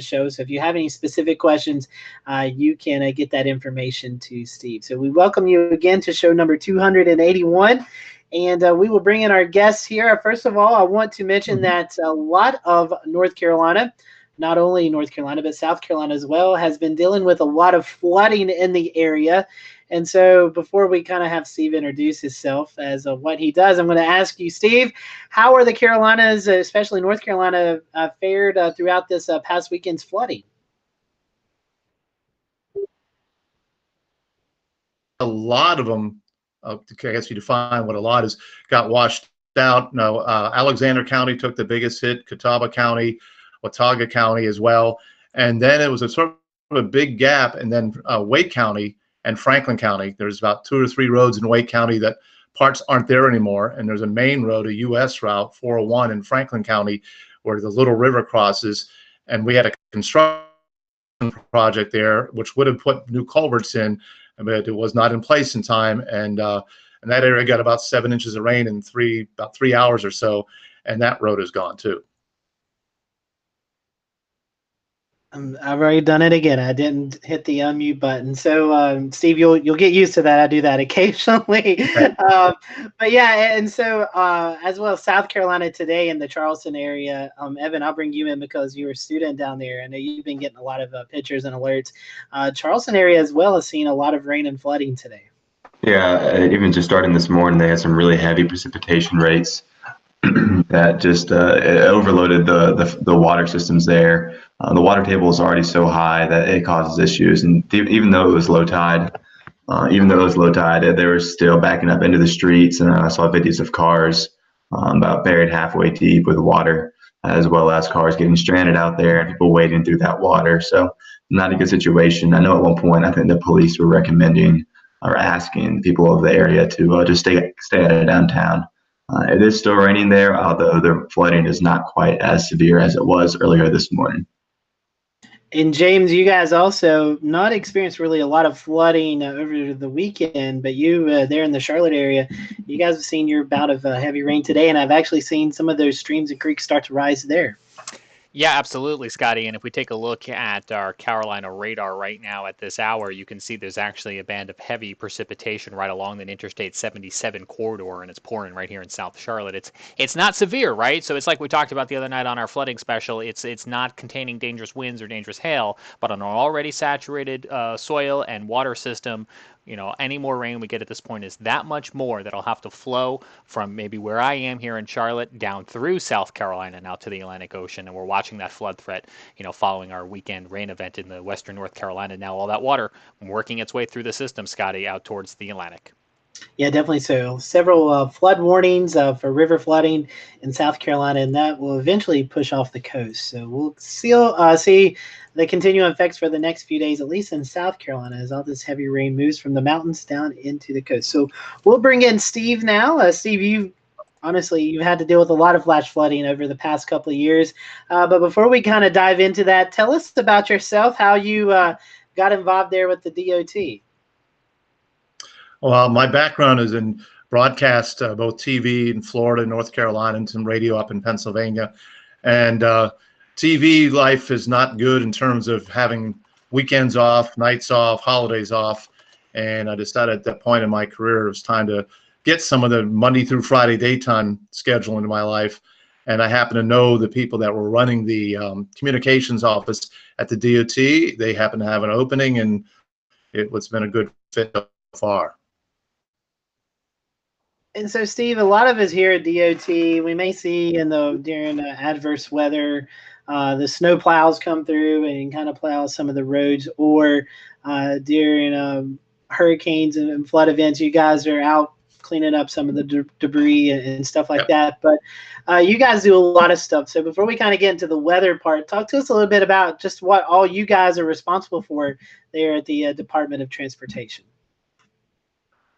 show. So if you have any specific questions, you can get that information to Steve. So we welcome you again to show number 281. And we will bring in our guests here. First of all, I want to mention that a lot of North Carolina, not only North Carolina, but South Carolina as well, has been dealing with a lot of flooding in the area. And so before we kind of have Steve introduce himself as what he does, I'm going to ask you, Steve, how are the Carolinas, especially North Carolina, fared throughout this past weekend's flooding? A lot of them, I guess you define what a lot is, got washed out. No, Alexander County took the biggest hit, Catawba County, Watauga County as well. And then it was a sort of a big gap, and then Wake County and Franklin County. There's about 2 or 3 roads in Wake County that parts aren't there anymore. And there's a main road, a US route, 401 in Franklin County, where the Little River crosses. And we had a construction project there, which would have put new culverts in, but it was not in place in time. And that area got about 7 inches of rain in about 3 hours or so. And that road is gone too. I've already done it again. I didn't hit the unmute button. So, Steve, you'll get used to that. I do that occasionally. But yeah, and so as well as South Carolina today in the Charleston area, Evan, I'll bring you in because you were a student down there. I know you've been getting a lot of pictures and alerts. Charleston area as well has seen a lot of rain and flooding today. Yeah, even just starting this morning, they had some really heavy precipitation rates that just overloaded the water systems there. The water table is already so high that it causes issues, and even though it was low tide, they were still backing up into the streets. And I saw videos of cars about buried halfway deep with water, as well as cars getting stranded out there and people wading through that water. So not a good situation. I know at one point I think the police were recommending or asking people of the area to just stay out of downtown. It is still raining there, although the flooding is not quite as severe as it was earlier this morning. And James, you guys also not experienced really a lot of flooding over the weekend, but you there in the Charlotte area, you guys have seen your bout of heavy rain today, and I've actually seen some of those streams and creeks start to rise there. Yeah, absolutely, Scotty. And if we take a look at our Carolina radar right now at this hour, you can see there's actually a band of heavy precipitation right along the Interstate 77 corridor, and it's pouring right here in South Charlotte. It's not severe, right? So it's like we talked about the other night on our flooding special. It's not containing dangerous winds or dangerous hail, but on an already saturated soil and water system, any more rain we get at this point is that much more that'll have to flow from maybe where I am here in Charlotte down through South Carolina now to the Atlantic Ocean. And we're watching that flood threat, following our weekend rain event in the western North Carolina. Now all that water working its way through the system, Scotty, out towards the Atlantic. Yeah, definitely so. Several flood warnings for river flooding in South Carolina, and that will eventually push off the coast. So we'll still see the continuing effects for the next few days, at least in South Carolina, as all this heavy rain moves from the mountains down into the coast. So we'll bring in Steve now. Steve, you've had to deal with a lot of flash flooding over the past couple of years. But before we kind of dive into that, tell us about yourself, how you got involved there with the DOT. Well, my background is in broadcast, both TV in Florida, North Carolina, and some radio up in Pennsylvania. And TV life is not good in terms of having weekends off, nights off, holidays off. And I decided at that point in my career it was time to get some of the Monday through Friday daytime schedule into my life. And I happen to know the people that were running the communications office at the DOT. They happen to have an opening, and it's been a good fit so far. And so, Steve, a lot of us here at DOT, we may see during adverse weather, the snow plows come through and kind of plow some of the roads, or during hurricanes and flood events, you guys are out cleaning up some of the debris and stuff like that. But you guys do a lot of stuff. So before we kind of get into the weather part, talk to us a little bit about just what all you guys are responsible for there at the Department of Transportation.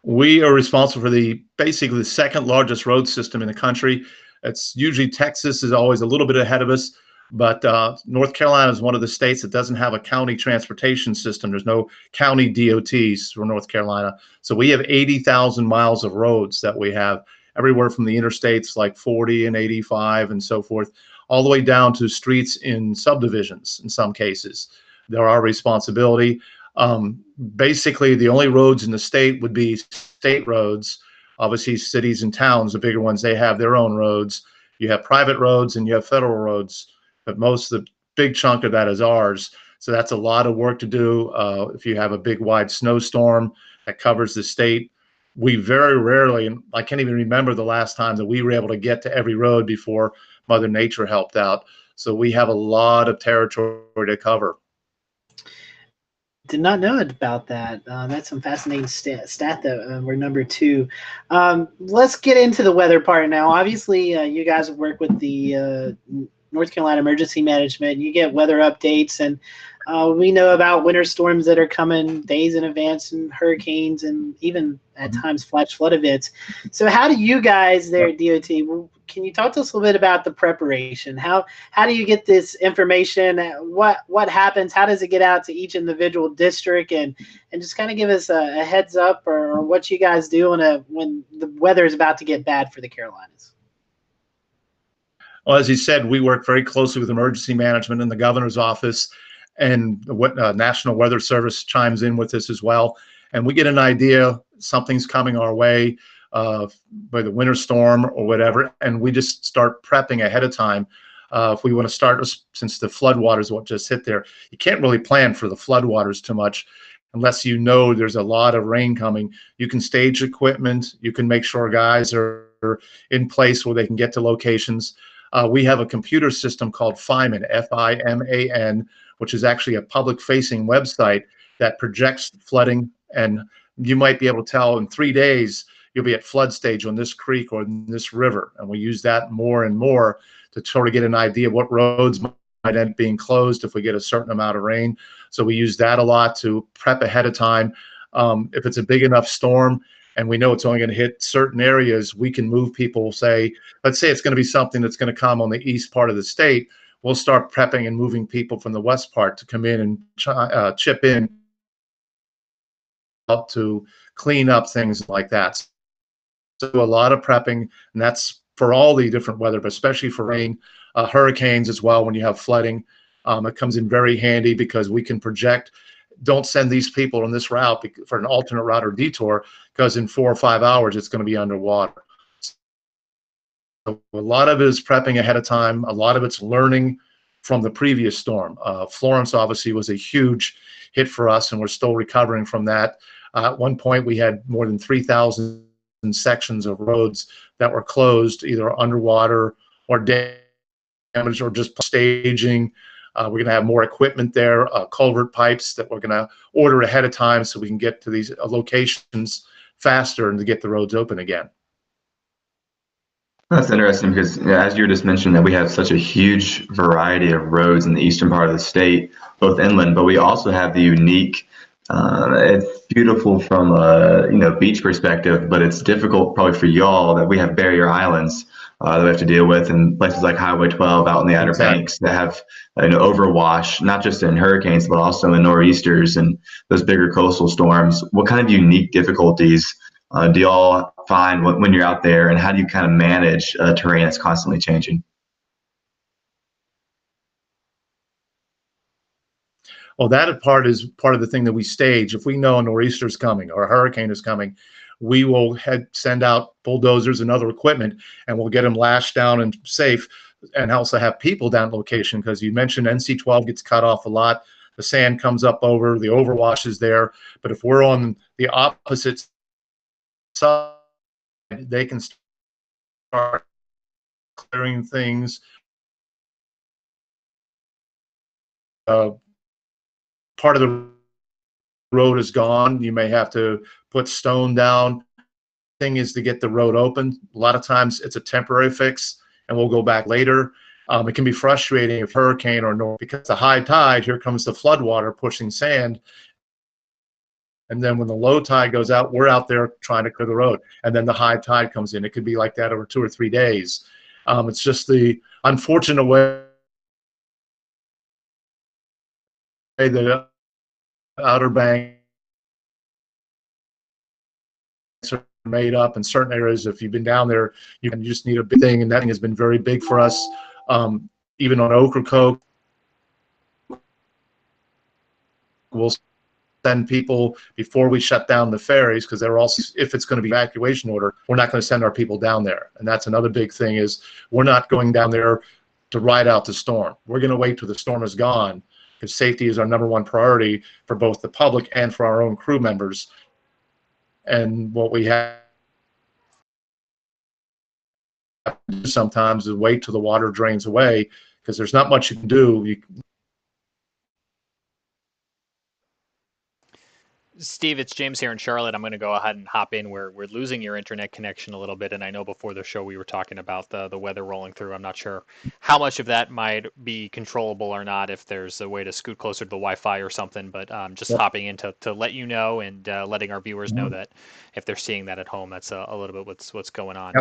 We are responsible for basically the second largest road system in the country. It's usually Texas is always a little bit ahead of us, but North Carolina is one of the states that doesn't have a county transportation system. There's no county DOTs for North Carolina. So we have 80,000 miles of roads that we have everywhere from the interstates like 40 and 85 and so forth, all the way down to streets in subdivisions in some cases. They're our responsibility. Basically, the only roads in the state would be state roads. Obviously, cities and towns, the bigger ones, they have their own roads. You have private roads and you have federal roads, but most of the big chunk of that is ours. So that's a lot of work to do. If you have a big wide snowstorm that covers the state, we very rarely, and I can't even remember the last time that we were able to get to every road before Mother Nature helped out. So we have a lot of territory to cover. Did not know about that. That's some fascinating stat that we're number 2. Let's get into the weather part now. Obviously, you guys work with the North Carolina Emergency Management. You get weather updates, and we know about winter storms that are coming days in advance, and hurricanes, and even at times flash flood events. So how do you guys there at DOT, can you talk to us a little bit about the preparation? How do you get this information? What happens? How does it get out to each individual district? And just kind of give us a heads up or what you guys do when the weather is about to get bad for the Carolinas. Well, as you said, we work very closely with emergency management in the governor's office, and what National Weather Service chimes in with this as well. And we get an idea something's coming our way, by the winter storm or whatever, and we just start prepping ahead of time. If we want to start, since the floodwaters what just hit there, you can't really plan for the floodwaters too much unless you know there's a lot of rain coming. You can stage equipment, you can make sure guys are in place where they can get to locations. We have a computer system called FIMAN, F-I-M-A-N, which is actually a public-facing website that projects flooding, and you might be able to tell in 3 days you'll be at flood stage on this creek or in this river. And we use that more and more to sort of get an idea of what roads might end up being closed if we get a certain amount of rain. So we use that a lot to prep ahead of time. If it's a big enough storm and we know it's only going to hit certain areas, we can move people, let's say it's going to be something that's going to come on the east part of the state. We'll start prepping and moving people from the west part to come in and chip in up to clean up things like that. So a lot of prepping, and that's for all the different weather, but especially for rain, hurricanes as well. When you have flooding, it comes in very handy because we can project. Don't send these people on this route for an alternate route or detour, because in 4 or 5 hours it's going to be underwater. So a lot of it is prepping ahead of time. A lot of it's learning from the previous storm. Florence obviously was a huge hit for us, and we're still recovering from that. At one point, we had more than 3,000 sections of roads that were closed, either underwater or damaged or just staging. We're going to have more equipment there, culvert pipes that we're going to order ahead of time so we can get to these locations faster and to get the roads open again. That's interesting because, as you were just mentioning, that we have such a huge variety of roads in the eastern part of the state, both inland, but we also have the unique. It's beautiful from a beach perspective, but it's difficult probably for y'all that we have barrier islands that we have to deal with, and places like Highway 12 out in the Outer Banks that have overwash, not just in hurricanes but also in nor'easters and those bigger coastal storms. What kind of unique difficulties do y'all find when you're out there, and how do you kind of manage terrain that's constantly changing? Well, that part is part of the thing that we stage. If we know a nor'easter is coming or a hurricane is coming, we will send out bulldozers and other equipment, and we'll get them lashed down and safe, and also have people down location, because you mentioned NC-12 gets cut off a lot. The sand comes up over, the overwash is there. But if we're on the opposite side, they can start clearing things. Part of the road is gone. You may have to put stone down. Thing is to get the road open. A lot of times it's a temporary fix, and we'll go back later. It can be frustrating if hurricane or north, because the high tide, here comes the flood water pushing sand. And then when the low tide goes out, we're out there trying to clear the road. And then the high tide comes in. It could be like that over 2 or 3 days. It's just the unfortunate way the Outer Banks are made up in certain areas. If you've been down there, you just need a big thing, and that thing has been very big for us. even on Ocracoke, we'll send people before we shut down the ferries, because they're also, if it's going to be evacuation order, we're not going to send our people down there. And that's another big thing, is we're not going down there to ride out the storm. We're going to wait till the storm is gone, because safety is our #1 priority for both the public and for our own crew members. And what we have to do sometimes is wait till the water drains away, because there's not much you can do. Steve, it's James here in Charlotte. I'm going to go ahead and hop in. We're losing your internet connection a little bit, and I know before the show we were talking about the weather rolling through. I'm not sure how much of that might be controllable or not, if there's a way to scoot closer to the Wi-Fi or something, but just hopping in to let you know, and letting our viewers know that if they're seeing that at home, that's a little bit what's going on.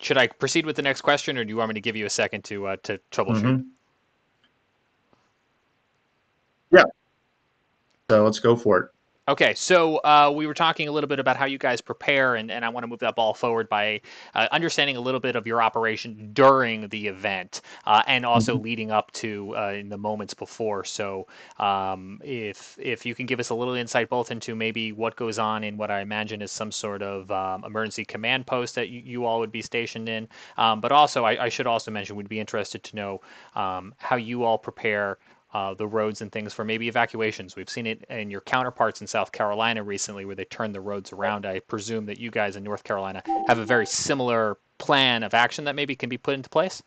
Should I proceed with the next question, or do you want me to give you a second to troubleshoot? Yeah. So let's go for it. Okay, so we were talking a little bit about how you guys prepare, and I want to move that ball forward by understanding a little bit of your operation during the event, and also leading up to in the moments before. So if you can give us a little insight both into maybe what goes on in what I imagine is some sort of emergency command post that you all would be stationed in, but also I should also mention, we'd be interested to know how you all prepare the roads and things for maybe evacuations. We've seen it in your counterparts in South Carolina recently, where they turned the roads around. I presume that you guys in North Carolina have a very similar plan of action that maybe can be put into place?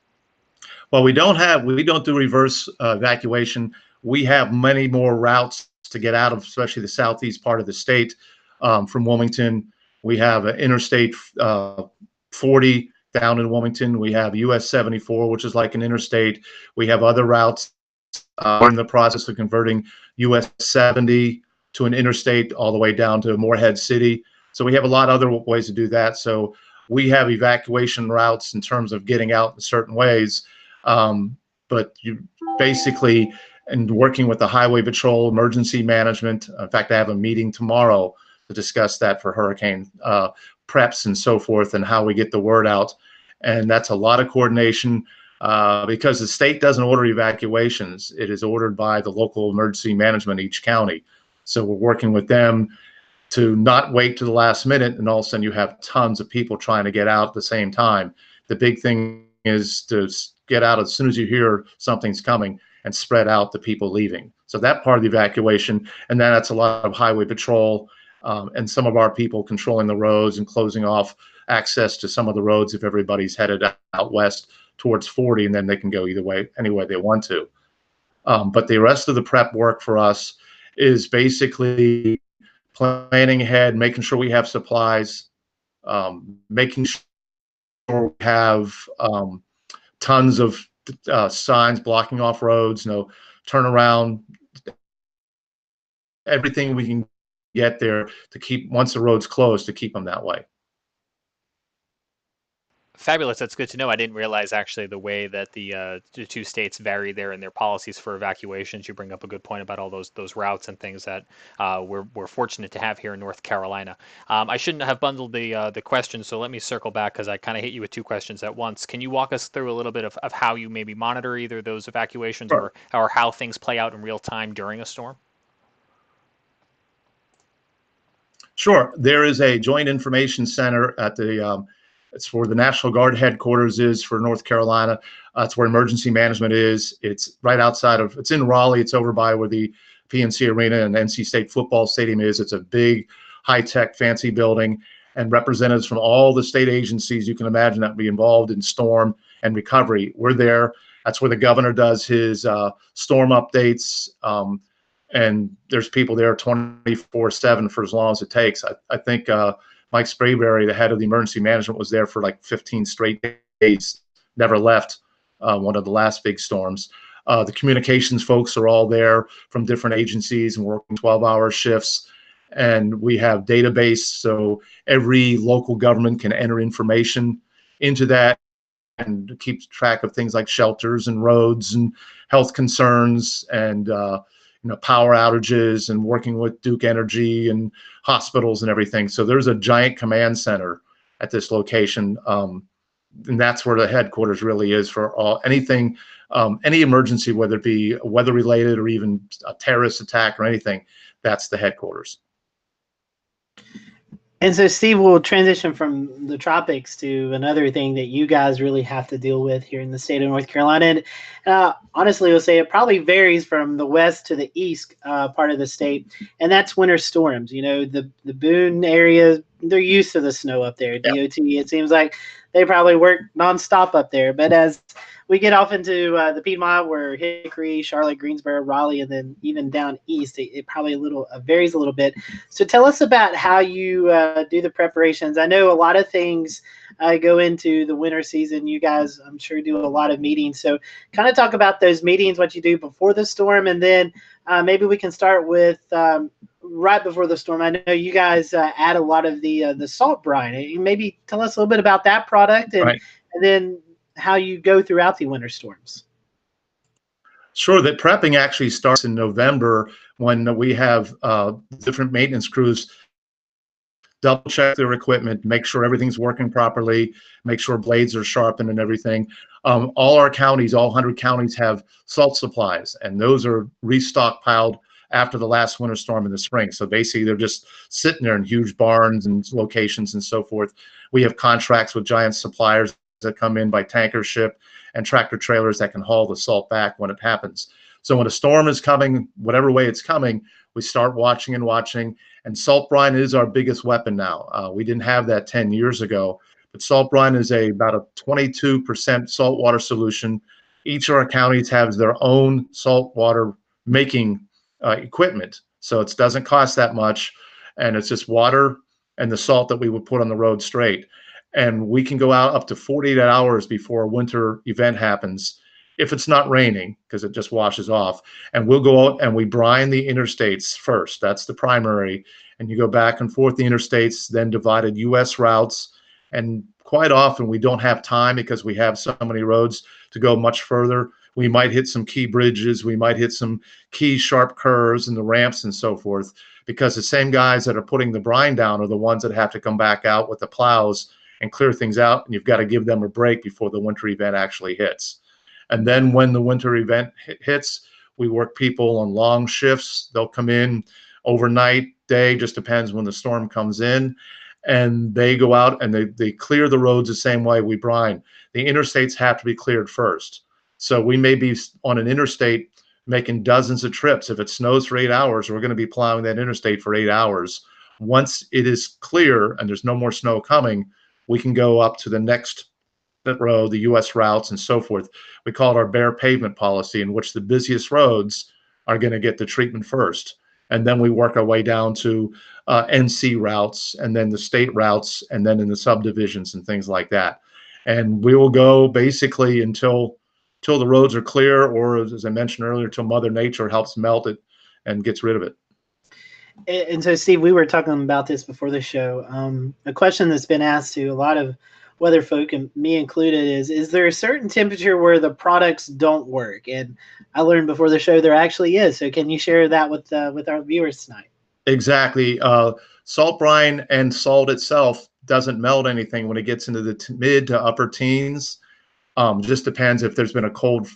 Well, we don't do reverse evacuation. We have many more routes to get out of, especially the southeast part of the state. From Wilmington, we have Interstate 40 down in Wilmington. We have US 74, which is like an interstate. We have other routes. We're in the process of converting US 70 to an interstate all the way down to Morehead City. So we have a lot of other ways to do that. So we have evacuation routes in terms of getting out in certain ways. But you basically, and working with the Highway Patrol, emergency management. In fact, I have a meeting tomorrow to discuss that for hurricane preps and so forth, and how we get the word out. And that's a lot of coordination. Because the state doesn't order evacuations. It is ordered by the local emergency management each county. So we're working with them to not wait to the last minute, and all of a sudden you have tons of people trying to get out at the same time. The big thing is to get out as soon as you hear something's coming, and spread out the people leaving. So that part of the evacuation, and then that's a lot of highway patrol, and some of our people controlling the roads and closing off access to some of the roads if everybody's headed out west towards 40, and then they can go either way, any way they want to. But the rest of the prep work for us is basically planning ahead, making sure we have supplies, making sure we have tons of signs blocking off roads, turn around, everything we can get there to keep, once the road's closed, to keep them that way. Fabulous. That's good to know. I didn't realize actually the way that the two states vary there in their policies for evacuations. You bring up a good point about all those routes and things that we're fortunate to have here in North Carolina. I shouldn't have bundled the questions, so let me circle back, because I kind of hit you with two questions at once. Can you walk us through a little bit of how you maybe monitor either those evacuations, Sure, or how things play out in real time during a storm? Sure. There is a joint information center at the it's where the National Guard headquarters is for North Carolina. It's where emergency management is. It's right outside of, it's in Raleigh. It's over by where the PNC Arena and NC State football stadium is. It's a big, high-tech, fancy building, and representatives from all the state agencies you can imagine that would be involved in storm and recovery. We're there. That's where the governor does his storm updates. And there's people there 24/7 for as long as it takes. I think Mike Sprayberry, the head of the emergency management, was there for like 15 straight days, never left one of the last big storms. The communications folks are all there from different agencies and working 12-hour shifts. And we have database, so every local government can enter information into that and keep track of things like shelters and roads and health concerns and power outages, and working with Duke Energy and hospitals and everything. So there's a giant command center at this location and that's where the headquarters really is for anything, any emergency, whether it be weather related or even a terrorist attack or anything. That's the headquarters. And so, Steve, will transition from the tropics to another thing that you guys really have to deal with here in the state of North Carolina. And honestly, we'll say it probably varies from the west to the east part of the state, and that's winter storms. You know, the Boone area, they're used to the snow up there. Yep. DOT, it seems like they probably work nonstop up there. But as we get off into the Piedmont, where Hickory, Charlotte, Greensboro, Raleigh, and then even down east, it probably varies a little bit. So tell us about how you do the preparations. I know a lot of things go into the winter season. You guys, I'm sure, do a lot of meetings. So kind of talk about those meetings, what you do before the storm, and then maybe we can start with right before the storm. I know you guys add a lot of the salt brine. Maybe tell us a little bit about that product, and, Right. and then how you go throughout the winter storms. Sure. That prepping actually starts in November when we have different maintenance crews double check their equipment, make sure everything's working properly, make sure blades are sharpened and everything. All our counties, all 100 counties, have salt supplies, and those are restockpiled after the last winter storm in the spring. So basically, they're just sitting there in huge barns and locations and so forth. We have contracts with giant suppliers that come in by tanker ship and tractor trailers that can haul the salt back when it happens. So when a storm is coming, whatever way it's coming, we start watching and watching. And salt brine is our biggest weapon now. We didn't have that 10 years ago, but salt brine is about a 22% saltwater solution. Each of our counties has their own saltwater making equipment. So it doesn't cost that much. And it's just water and the salt that we would put on the road straight. And we can go out up to 48 hours before a winter event happens, if it's not raining, because it just washes off. And we'll go out and we brine the interstates first. That's the primary. And you go back and forth the interstates, then divided U.S. routes. And quite often we don't have time because we have so many roads to go much further. We might hit some key bridges. We might hit some key sharp curves and the ramps and so forth, because the same guys that are putting the brine down are the ones that have to come back out with the plows and clear things out, and you've got to give them a break before the winter event actually hits. And then when the winter event hits, we work people on long shifts. They'll come in overnight, day, just depends when the storm comes in, and they go out and they clear the roads the same way we brine. The interstates have to be cleared first. So we may be on an interstate making dozens of trips. If it snows for 8 hours, we're going to be plowing that interstate for 8 hours. Once it is clear and there's no more snow coming, we can go up to the next road, the U.S. routes and so forth. We call it our bare pavement policy, in which the busiest roads are going to get the treatment first. And then we work our way down to NC routes, and then the state routes, and then in the subdivisions and things like that. And we will go basically until the roads are clear, or as I mentioned earlier, till Mother Nature helps melt it and gets rid of it. And so, Steve, we were talking about this before the show. A question that's been asked to a lot of weather folk, and me included, is there a certain temperature where the products don't work? And I learned before the show there actually is. So can you share that with our viewers tonight? Exactly. Salt brine and salt itself doesn't melt anything when it gets into the mid to upper teens. Just depends if there's been a cold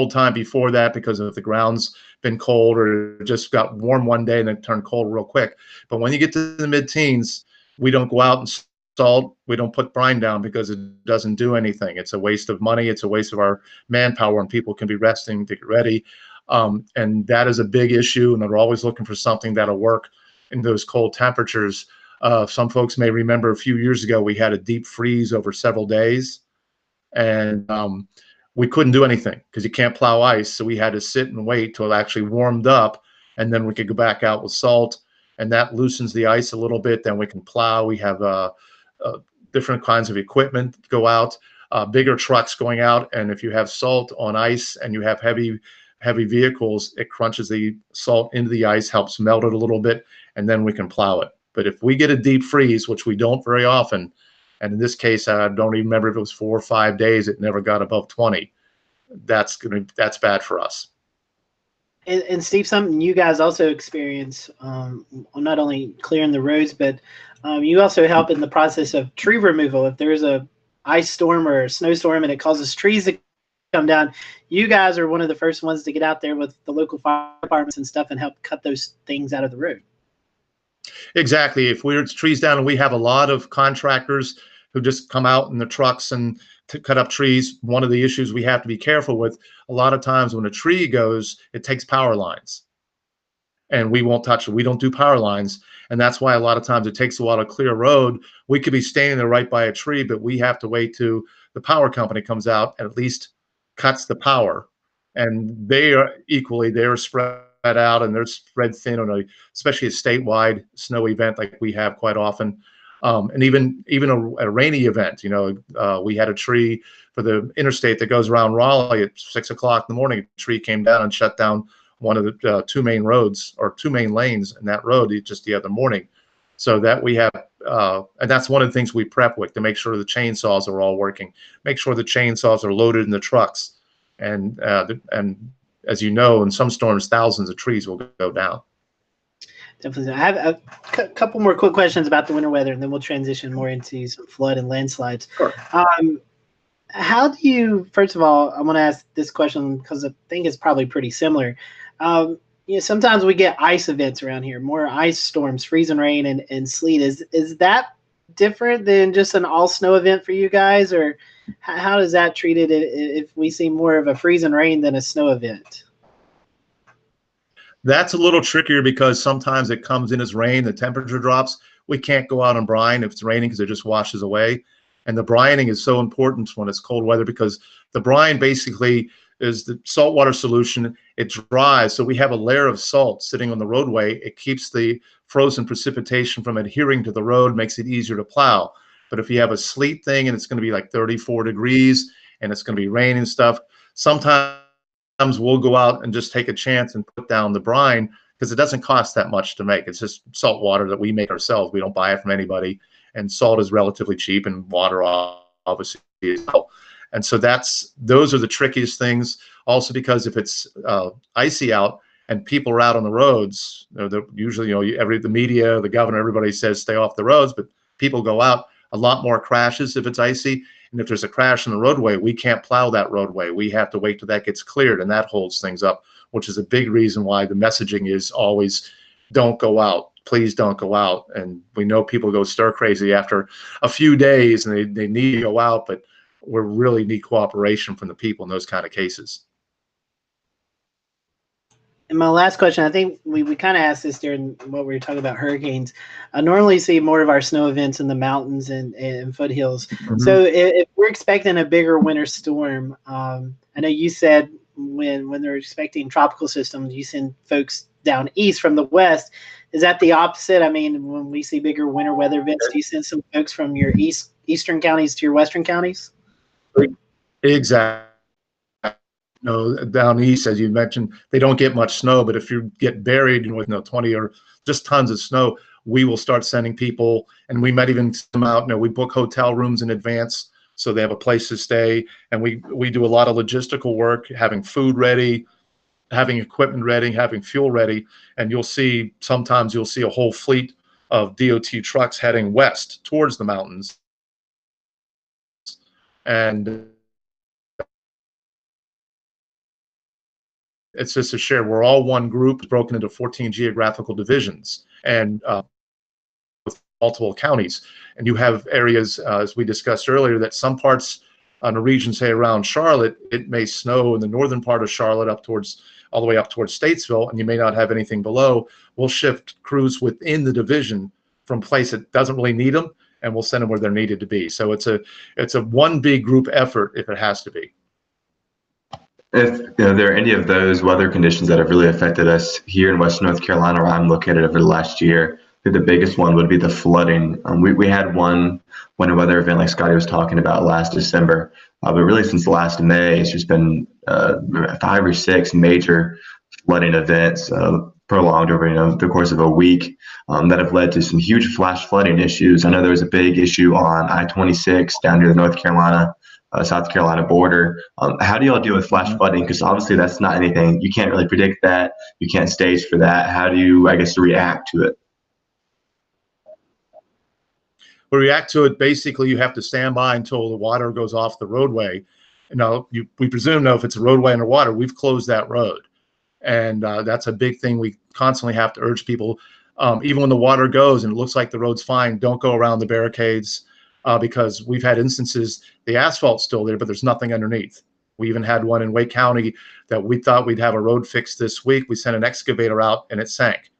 time before that, because if the ground's been cold or it just got warm one day and then turned cold real quick. But when you get to the mid-teens, we don't go out and salt. We don't put brine down because it doesn't do anything. It's a waste of money. It's a waste of our manpower, and people can be resting to get ready. And that is a big issue, and they're always looking for something that'll work in those cold temperatures. Some folks may remember a few years ago we had a deep freeze over several days, and we couldn't do anything because you can't plow ice. So we had to sit and wait till it actually warmed up, and then we could go back out with salt, and that loosens the ice a little bit. Then we can plow. We have different kinds of equipment go out, bigger trucks going out. And if you have salt on ice and you have heavy vehicles, it crunches the salt into the ice, helps melt it a little bit, and then we can plow it. But if we get a deep freeze, which we don't very often, and in this case, I don't even remember if it was 4 or 5 days, it never got above 20. That's bad for us. And Steve, something you guys also experience, not only clearing the roads, but you also help in the process of tree removal. If there's a ice storm or a snowstorm and it causes trees to come down, you guys are one of the first ones to get out there with the local fire departments and stuff and help cut those things out of the road. Exactly. If it's trees down, and we have a lot of contractors who just come out in the trucks and to cut up trees. One of the issues we have to be careful with, a lot of times when a tree goes, it takes power lines. And we won't touch it. We don't do power lines. And that's why a lot of times it takes a while to clear a road. We could be standing there right by a tree, but we have to wait till the power company comes out and at least cuts the power. And they are equally, they're spread out and they're spread thin on especially a statewide snow event like we have quite often. And even a rainy event, we had a tree for the interstate that goes around Raleigh at 6 o'clock in the morning. A tree came down and shut down one of the two main roads or two main lanes in that road just the other morning. So that we have, and that's one of the things we prep with to make sure the chainsaws are all working, make sure the chainsaws are loaded in the trucks. And as you know, in some storms, thousands of trees will go down. Definitely. I have a couple more quick questions about the winter weather, and then we'll transition more into some flood and landslides. Sure. How do you, first of all, I want to ask this question because I think it's probably pretty similar. Sometimes we get ice events around here, more ice storms, freezing rain and sleet. Is that different than just an all snow event for you guys, or how is that treated if we see more of a freezing rain than a snow event? That's a little trickier because sometimes it comes in as rain, the temperature drops. We can't go out and brine if it's raining because it just washes away. And the brining is so important when it's cold weather because the brine basically is the saltwater solution. It dries, so we have a layer of salt sitting on the roadway. It keeps the frozen precipitation from adhering to the road, makes it easier to plow. But if you have a sleet thing and it's going to be like 34 degrees and it's going to be rain and stuff, sometimes we'll go out and just take a chance and put down the brine because it doesn't cost that much to make. It's just salt water that we make ourselves. We don't buy it from anybody. And salt is relatively cheap, and water obviously as well. And so those are the trickiest things. Also, because if it's icy out and people are out on the roads, usually the media, the governor, everybody says stay off the roads, but people go out. A lot more crashes if it's icy. And if there's a crash in the roadway, we can't plow that roadway. We have to wait till that gets cleared, and that holds things up, which is a big reason why the messaging is always don't go out. Please don't go out. And we know people go stir crazy after a few days and they need to go out, but we really need cooperation from the people in those kind of cases. And my last question, I think we kind of asked this during what we were talking about hurricanes. I normally see more of our snow events in the mountains and foothills. Mm-hmm. So if we're expecting a bigger winter storm, I know you said when they're expecting tropical systems, you send folks down east from the west. Is that the opposite? I mean, when we see bigger winter weather events, do you send some folks from your eastern counties to your western counties? Exactly. Down east, as you mentioned, they don't get much snow, but if you get buried with 20 or just tons of snow, we will start sending people, and we might even send them out. We book hotel rooms in advance so they have a place to stay, and we do a lot of logistical work, having food ready, having equipment ready, having fuel ready, and sometimes you'll see a whole fleet of DOT trucks heading west towards the mountains. And it's just a share. We're all one group broken into 14 geographical divisions and with multiple counties. And you have areas, as we discussed earlier, that some parts on the region, say around Charlotte, it may snow in the northern part of Charlotte all the way up towards Statesville, and you may not have anything below. We'll shift crews within the division from place that doesn't really need them, and we'll send them where they're needed to be. So it's a one big group effort if it has to be. If there are any of those weather conditions that have really affected us here in Western North Carolina, where I'm located, over the last year, I think the biggest one would be the flooding. We had one winter weather event like Scotty was talking about last December, but really since last May, it's just been 5 or 6 major flooding events prolonged over the course of a week that have led to some huge flash flooding issues. I know there was a big issue on I-26 down near the North Carolina South Carolina border. How do y'all deal with flash flooding? Because obviously that's not anything, you can't really predict that, you can't stage for that. How do you, react to it? we react to it. Basically, you have to stand by until the water goes off the roadway. We presume, if it's a roadway underwater, we've closed that road. And that's a big thing we constantly have to urge people. Even when the water goes and it looks like the road's fine, don't go around the barricades because we've had instances, the asphalt's still there, but there's nothing underneath. We even had one in Wake County that we thought we'd have a road fixed this week. We sent an excavator out and it sank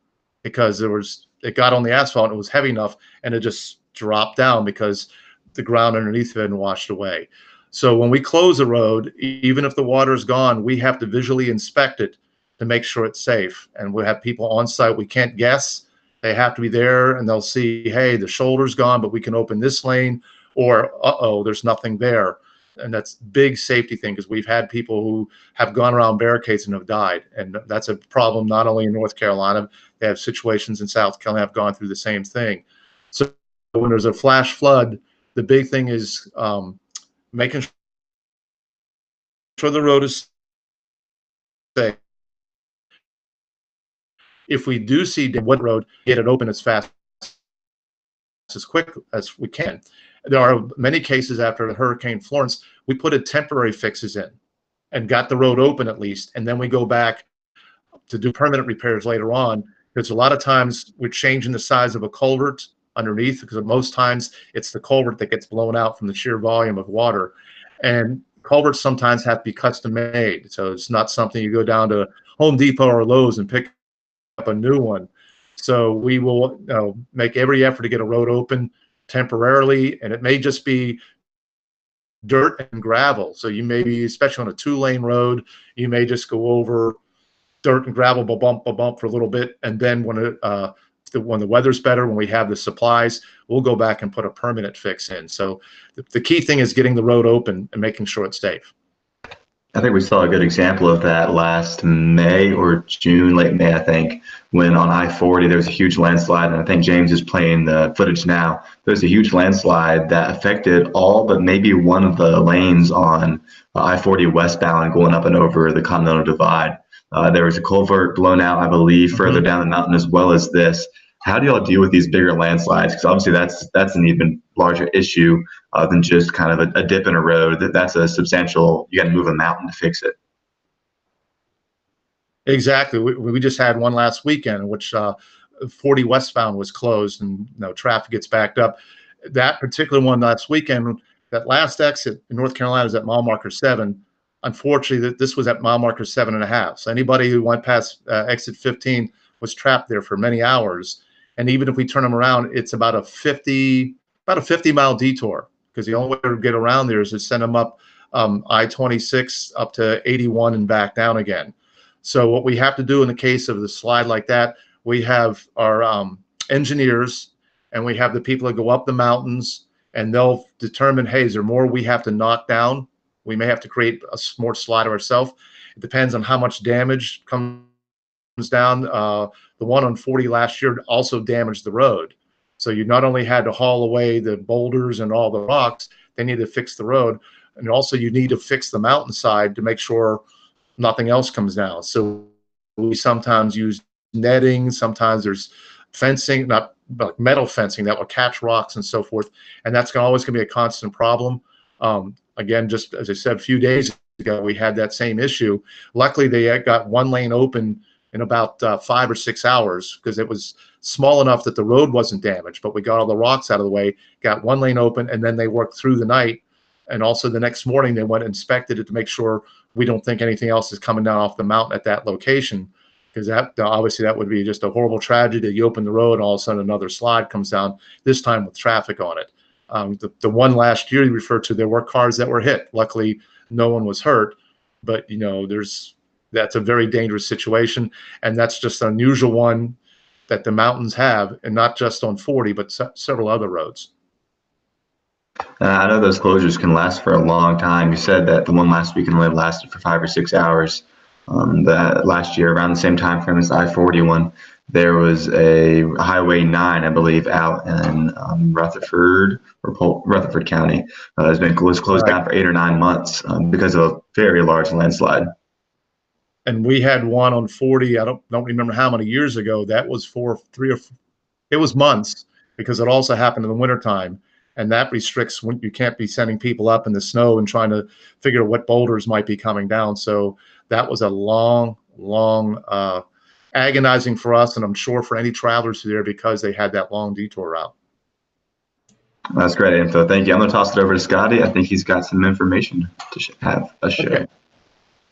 because it got on the asphalt and it was heavy enough and it just dropped down because the ground underneath it had been washed away. So when we close a road, even if the water's gone, we have to visually inspect it to make sure it's safe. And we have people on site. We can't guess. They have to be there and they'll see, hey, the shoulder's gone, but we can open this lane, or uh-oh, there's nothing there. And that's a big safety thing because we've had people who have gone around barricades and have died. And that's a problem not only in North Carolina, they have situations in South Carolina have gone through the same thing. So when there's a flash flood, the big thing is making sure the road is safe. If we do see what road, get it open as fast as quick as we can. There are many cases after Hurricane Florence, we put temporary fixes in and got the road open at least, and then we go back to do permanent repairs later on. Because a lot of times we're changing the size of a culvert underneath, because most times it's the culvert that gets blown out from the sheer volume of water. And culverts sometimes have to be custom made. So it's not something you go down to Home Depot or Lowe's and pick up a new one. So we will make every effort to get a road open temporarily, and it may just be dirt and gravel. So you may be, especially on a 2-lane road, you may just go over dirt and gravel, bump for a little bit, and then when the weather's better, when we have the supplies, we'll go back and put a permanent fix in. So the key thing is getting the road open and making sure it's safe. I think we saw a good example of that last May or June, late May, I think, when on I-40 there was a huge landslide, and I think James is playing the footage now. There was a huge landslide that affected all but maybe one of the lanes on I-40 westbound going up and over the Continental Divide. There was a culvert blown out, I believe, further down the mountain as well as this. How do y'all deal with these bigger landslides? Because obviously that's an even larger issue than just kind of a dip in a road. That's a substantial, you got to move a mountain to fix it. Exactly. We just had one last weekend in which 40 westbound was closed and traffic gets backed up. That particular one last weekend, that last exit in North Carolina is at mile marker 7. Unfortunately, this was at mile marker 7.5. So anybody who went past exit 15 was trapped there for many hours. And even if we turn them around, it's about a 50-mile detour, because the only way to get around there is to send them up I-26 up to 81 and back down again. So what we have to do in the case of the slide like that, we have our engineers and we have the people that go up the mountains, and they'll determine, hey, is there more we have to knock down? We may have to create a more slide ourselves. It depends on how much damage comes down. The one on 40 last year also damaged the road. So you not only had to haul away the boulders and all the rocks, they need to fix the road. And also you need to fix the mountainside to make sure nothing else comes down. So we sometimes use netting, sometimes there's fencing, not like metal fencing that will catch rocks and so forth. And that's always going to be a constant problem. Again, just as I said, a few days ago, we had that same issue. Luckily, they got one lane open in about 5 or 6 hours because it was small enough that the road wasn't damaged, but we got all the rocks out of the way, got one lane open, and then they worked through the night. And also the next morning, they went and inspected it to make sure we don't think anything else is coming down off the mountain at that location, because that obviously that would be just a horrible tragedy. You open the road and all of a sudden another slide comes down, this time with traffic on it. The one last year you referred to, there were cars that were hit. Luckily, no one was hurt, but that's a very dangerous situation, and that's just an unusual one that the mountains have, and not just on 40, but several other roads. I know those closures can last for a long time. You said that the one last weekend only lasted for 5 or 6 hours. That last year, around the same time frame as I-40 one, there was a Highway 9, I believe, out in Rutherford County. Was closed down for 8 or 9 months because of a very large landslide. And we had one on 40. I don't remember how many years ago. That was it was months. because it also happened in the wintertime. And that restricts when you can't be sending people up in the snow and trying to figure out what boulders might be coming down. So that was a long, agonizing for us, and I'm sure for any travelers there, because they had that long detour route. That's great info. Thank you. I'm going to toss it over to Scotty. I think he's got some information to have us share. Okay.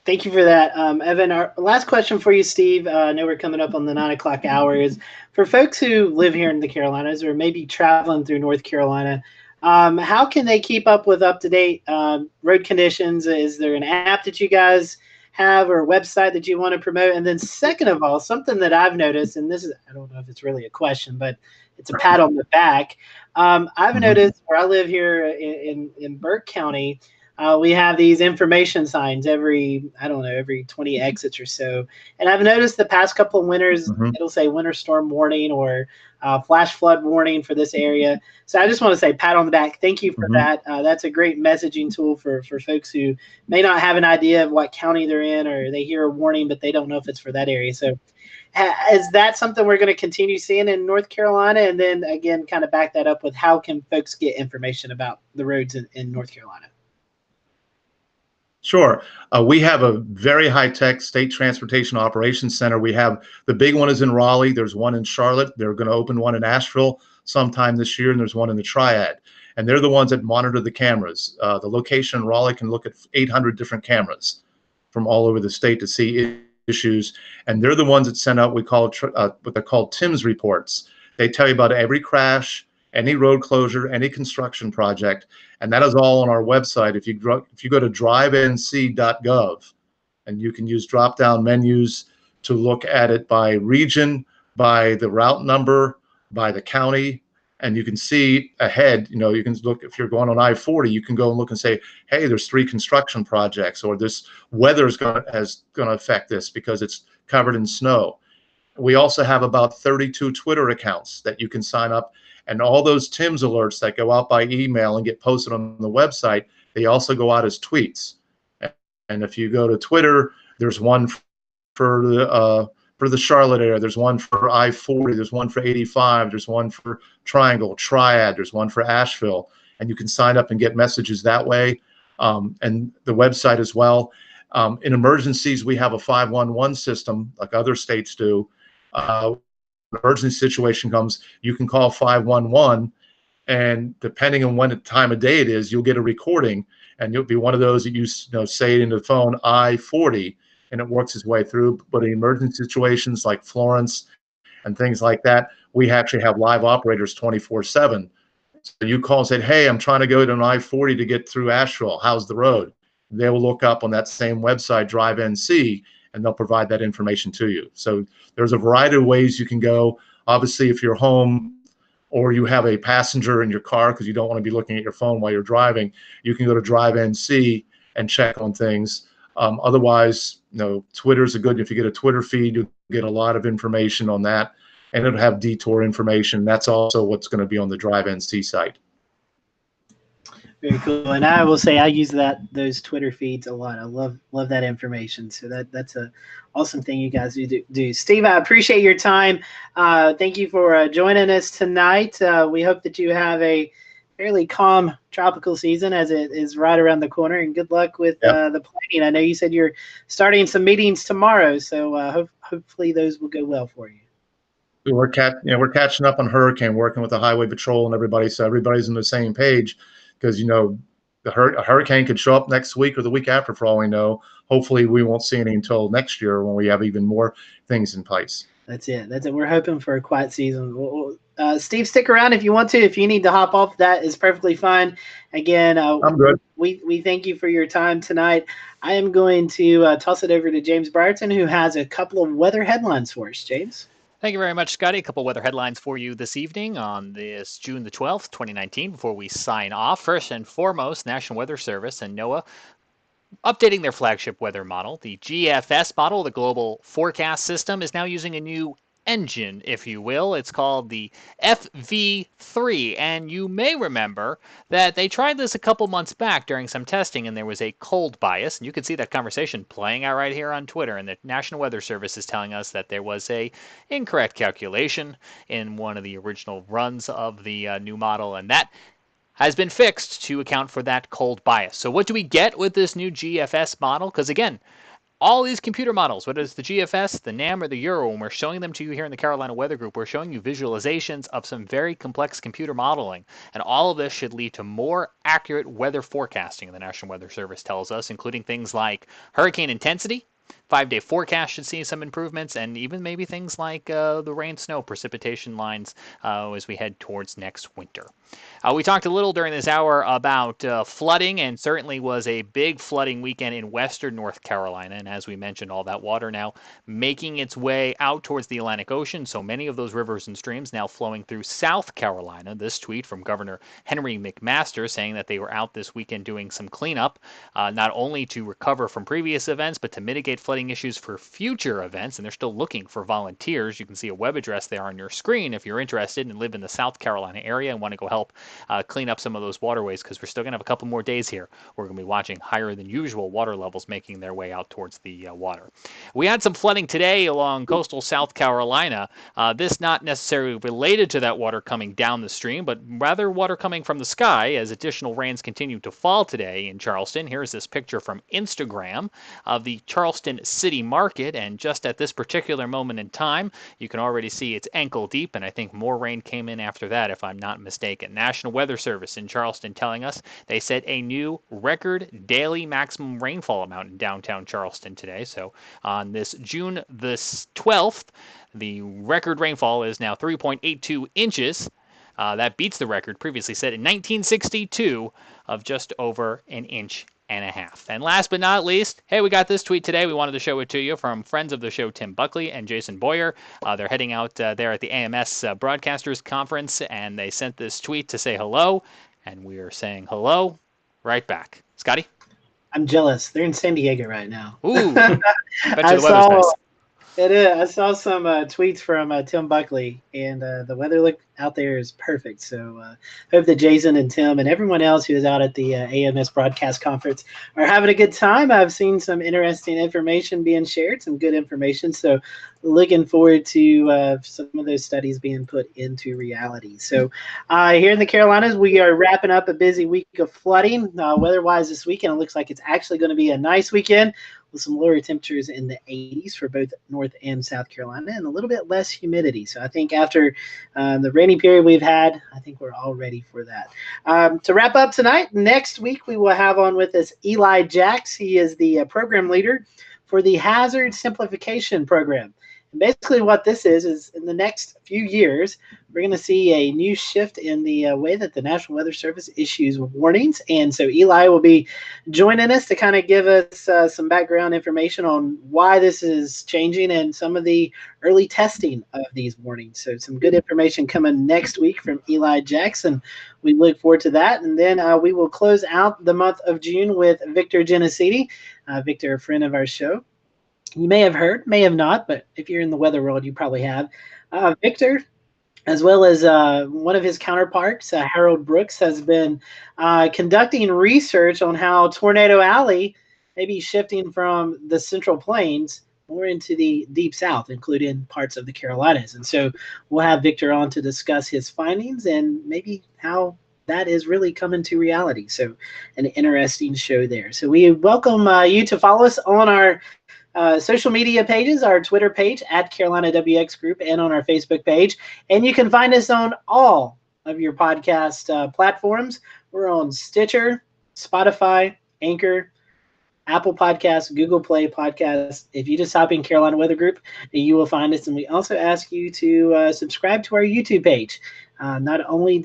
Thank you for that, Evan. Our last question for you, Steve. I know we're coming up on the 9 o'clock hour. Is for folks who live here in the Carolinas or maybe traveling through North Carolina, how can they keep up with up-to-date road conditions? Is there an app that you guys have or a website that you want to promote? And then second of all, something that I've noticed, and this is, I don't know if it's really a question, but it's a pat on the back. I've noticed where I live here in Burke County, we have these information signs every 20 exits or so. And I've noticed the past couple of winters, it'll say winter storm warning or flash flood warning for this area. So I just want to say pat on the back. Thank you for that. That's a great messaging tool for folks who may not have an idea of what county they're in, or they hear a warning, but they don't know if it's for that area. So is that something we're going to continue seeing in North Carolina? And then again, kind of back that up with how can folks get information about the roads in North Carolina? Sure. We have a very high-tech state transportation operations center. We have the big one is in Raleigh. There's one in Charlotte. They're going to open one in Asheville sometime this year, and there's one in the Triad. And they're the ones that monitor the cameras. The location in Raleigh can look at 800 different cameras from all over the state to see issues. And they're the ones that send out what they call TIMS reports. They tell you about every crash, any road closure, any construction project, and that is all on our website. If you go to drivenc.gov, and you can use drop-down menus to look at it by region, by the route number, by the county, and you can see ahead. You can look, if you're going on I-40, you can go and look and say, hey, there's 3 construction projects, or this weather is going to affect this because it's covered in snow. We also have about 32 Twitter accounts that you can sign up. And all those TIMS alerts that go out by email and get posted on the website, they also go out as tweets. And if you go to Twitter, there's one for the Charlotte area, there's one for I-40, there's one for 85, there's one for Triangle, Triad, there's one for Asheville. And you can sign up and get messages that way. And the website as well. In emergencies, we have a 511 system like other states do. Emergency situation comes, you can call 511, and depending on when the time of day it is, you'll get a recording, and you'll be one of those that you say it into the phone, I-40, and it works its way through. But in emergency situations like Florence and things like that, we actually have live operators 24/7. So you call and say, hey, I'm trying to go to an I-40 to get through Asheville. How's the road? They will look up on that same website, Drive NC, and they'll provide that information to you. So there's a variety of ways you can go. Obviously, if you're home or you have a passenger in your car because you don't want to be looking at your phone while you're driving, you can go to Drive NC and check on things. Otherwise, Twitter's a good, if you get a Twitter feed, you'll get a lot of information on that, and it'll have detour information. That's also what's going to be on the Drive NC site. Very cool. And I will say I use those Twitter feeds a lot. I love that information. So that's a awesome thing you guys do. Steve, I appreciate your time. Thank you for joining us tonight. We hope that you have a fairly calm tropical season as it is right around the corner, and good luck with the planning. I know you said you're starting some meetings tomorrow, so hopefully those will go well for you. We're catching up on hurricane, working with the highway patrol and everybody, so everybody's on the same page. Because, a hurricane could show up next week or the week after, for all we know. Hopefully, we won't see any until next year when we have even more things in place. That's it. We're hoping for a quiet season. Steve, stick around if you want to. If you need to hop off, that is perfectly fine. Again, I'm good. We thank you for your time tonight. I am going to toss it over to James Briarton, who has a couple of weather headlines for us. James? Thank you very much, Scotty. A couple weather headlines for you this evening on this June the 12th, 2019, before we sign off. First and foremost, National Weather Service and NOAA updating their flagship weather model. The GFS model, the Global Forecast System, is now using a new engine, if you will. It's called the FV3, and you may remember that they tried this a couple months back during some testing, and there was a cold bias, and you can see that conversation playing out right here on Twitter, and the National Weather Service is telling us that there was a incorrect calculation in one of the original runs of the new model, and that has been fixed to account for that cold bias. So what do we get with this new GFS model? Because again, all these computer models, whether it's the GFS, the NAM, or the Euro, when we're showing them to you here in the Carolina Weather Group, we're showing you visualizations of some very complex computer modeling. And all of this should lead to more accurate weather forecasting, the National Weather Service tells us, including things like hurricane intensity. 5-day forecast should see some improvements, and even maybe things like the rain, snow, precipitation lines as we head towards next winter. We talked a little during this hour about flooding, and certainly was a big flooding weekend in western North Carolina. And as we mentioned, all that water now making its way out towards the Atlantic Ocean. So many of those rivers and streams now flowing through South Carolina. This tweet from Governor Henry McMaster saying that they were out this weekend doing some cleanup, not only to recover from previous events, but to mitigate flooding issues for future events. And they're still looking for volunteers. You can see a web address there on your screen if you're interested and live in the South Carolina area and want to go help clean up some of those waterways, because we're still going to have a couple more days here. We're going to be watching higher than usual water levels making their way out towards the water. We had some flooding today along coastal South Carolina. This not necessarily related to that water coming down the stream, but rather water coming from the sky as additional rains continue to fall today in Charleston. Here's this picture from Instagram of the Charleston City Market, and just at this particular moment in time, you can already see it's ankle deep, and I think more rain came in after that, if I'm not mistaken. National Weather Service in Charleston telling us they set a new record daily maximum rainfall amount in downtown Charleston today. So on this June the 12th, the record rainfall is now 3.82 inches. That beats the record previously set in 1962 of just over an inch and a half. And last but not least, hey, we got this tweet today. We wanted to show it to you from friends of the show, Tim Buckley and Jason Boyer. They're heading out there at the AMS Broadcasters Conference, and they sent this tweet to say hello, and we are saying hello right back. Scotty? I'm jealous. They're in San Diego right now. Ooh, I bet you the weather's nice. It is. I saw some tweets from Tim Buckley, and the weather look out there is perfect. So hope that Jason and Tim and everyone else who is out at the AMS Broadcast Conference are having a good time. I've seen some interesting information being shared, some good information. So looking forward to some of those studies being put into reality. So here in the Carolinas, we are wrapping up a busy week of flooding. Weather-wise this weekend, it looks like it's actually going to be a nice weekend with some lower temperatures in the 80s for both North and South Carolina, and a little bit less humidity. So I think after the rainy period we've had, I think we're all ready for that. To wrap up tonight, next week we will have on with us Eli Jacks. He is the program leader for the Hazard Simplification Program. And basically what this is in the next few years, we're going to see a new shift in the way that the National Weather Service issues warnings. And so Eli will be joining us to kind of give us some background information on why this is changing and some of the early testing of these warnings. So some good information coming next week from Eli Jackson. We look forward to that. And then we will close out the month of June with Victor Genesidi. Victor, a friend of our show. You may have heard, may have not, but if you're in the weather world, you probably have. Victor, as well as one of his counterparts, Harold Brooks, has been conducting research on how Tornado Alley may be shifting from the Central Plains more into the Deep South, including parts of the Carolinas. And so we'll have Victor on to discuss his findings and maybe how that is really coming to reality. So an interesting show there. So we welcome you to follow us on our social media pages, our Twitter page at Carolina WX Group, and on our Facebook page. And you can find us on all of your podcast platforms. We're on Stitcher, Spotify, Anchor, Apple Podcasts, Google Play Podcasts. If you just type in Carolina Weather Group, you will find us. And we also ask you to subscribe to our YouTube page. Not only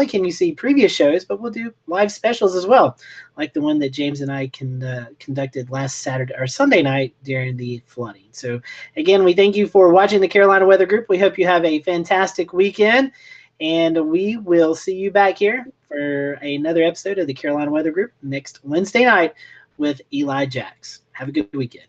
can you see previous shows, but we'll do live specials as well, like the one that James and I conducted last Saturday or Sunday night during the flooding. So again, we thank you for watching the Carolina Weather Group. We hope you have a fantastic weekend, and we will see you back here for another episode of the Carolina Weather Group next Wednesday night with Eli Jacks. Have a good weekend.